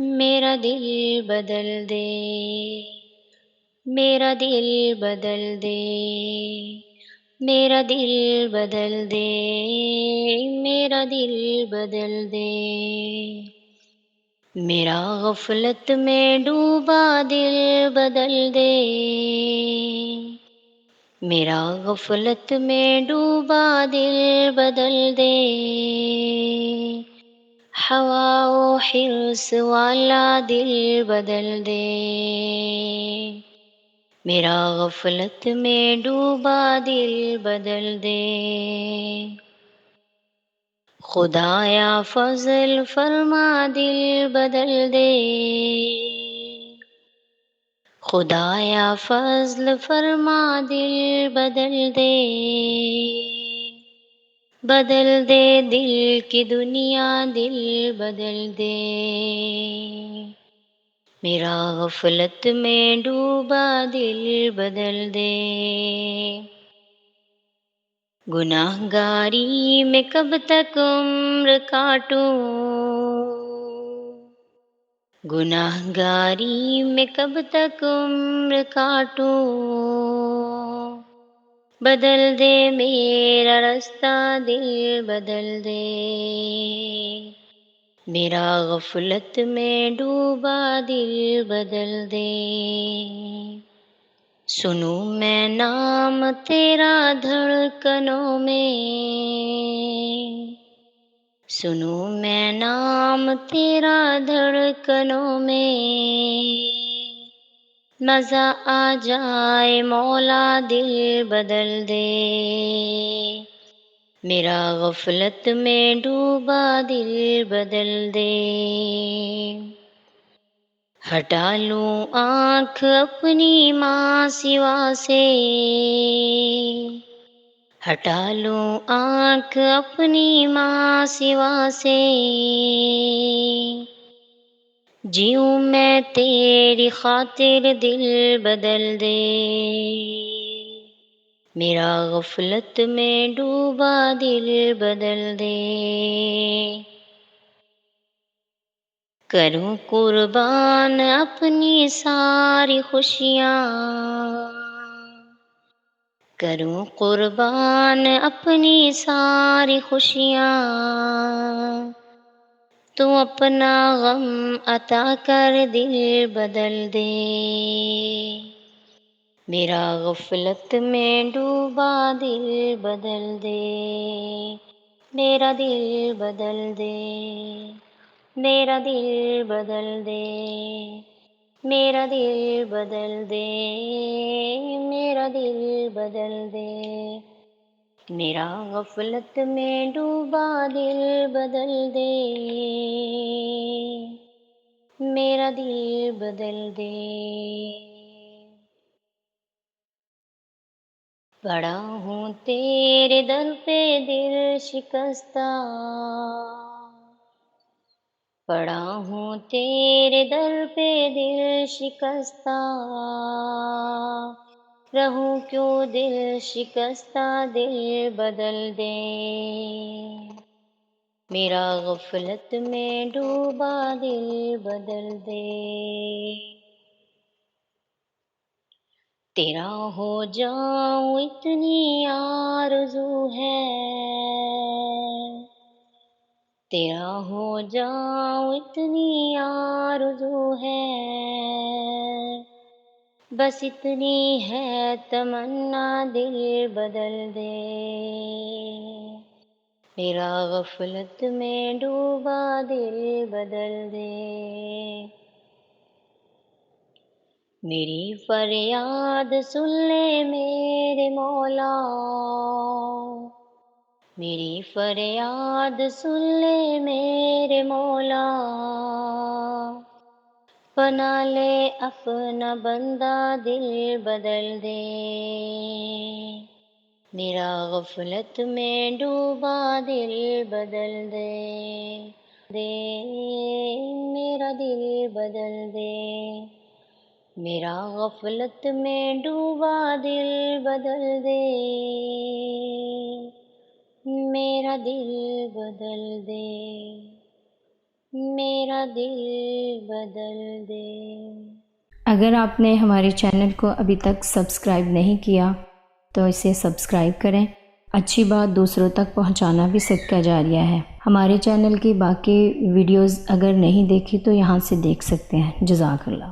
میرا دل بدل دے، میرا دل بدل دے، میرا دل بدل دے، میرا دل بدل دے، میرا غفلت میں ڈوبا دل بدل دے، میرا غفلت میں ڈوبا دل بدل دے، ہوا و حرص والا دل بدل دے، میرا غفلت میں ڈوبا دل بدل دے، خدایا فضل فرما دل بدل دے، خدایا فضل فرما دل بدل دے، بدل دے دل کی دنیا دل بدل دے، میرا غفلت میں ڈوبا دل بدل دے، گناہ گاری میں کب تک عمر کاٹوں، گناہ گاری میں کب تک عمر کاٹوں، بدل دے میرا رستہ دل بدل دے، میرا غفلت میں ڈوبا دل بدل دے، سنوں میں نام تیرا دھڑکنوں میں، سنوں میں نام تیرا دھڑکنوں میں، مزہ آ جائے مولا دل بدل دے، میرا غفلت میں ڈوبا دل بدل دے، ہٹا لوں آنکھ اپنی ماں سوا سے، ہٹا لوں آنکھ اپنی ماں سوا سے، جیوں میں تیری خاطر دل بدل دے، میرا غفلت میں ڈوبا دل بدل دے، کروں قربان اپنی ساری خوشیاں، کروں قربان اپنی ساری خوشیاں، تو اپنا غم عطا کر دل بدل دے، میرا غفلت میں ڈوبا دل بدل دے، میرا دل بدل دے، میرا دل بدل دے، میرا دل بدل دے، میرا دل بدل دے، میرا غفلت میں ڈوبا دل بدل دے، میرا دل بدل دے، پڑا ہوں تیرے در پہ دل شکستہ، پڑا ہوں تیرے در پہ دل شکستہ، رہوں کیوں دل شکستہ دل بدل دے، میرا غفلت میں ڈوبا دل بدل دے، تیرا ہو جاؤں اتنی آرزو ہے، تیرا ہو جاؤں اتنی آرزو ہے، بس اتنی ہے تمنا دل بدل دے، میرا غفلت میں ڈوبا دل بدل دے، میری فریاد سن لے میرے مولا، میری فریاد سن لے میرے مولا، بنا لے اپنا بندہ دل بدل دے، میرا غفلت میں ڈوبا دل بدل دے، میرا دل بدل دے، میرا غفلت میں ڈوبا دل بدل دے، میرا دل بدل دے۔ میرا دل بدل دے۔ اگر آپ نے ہمارے چینل کو ابھی تک سبسکرائب نہیں کیا تو اسے سبسکرائب کریں۔ اچھی بات دوسروں تک پہنچانا بھی صدقہ جاریہ ہے۔ ہمارے چینل کی باقی ویڈیوز اگر نہیں دیکھی تو یہاں سے دیکھ سکتے ہیں۔ جزاک اللہ۔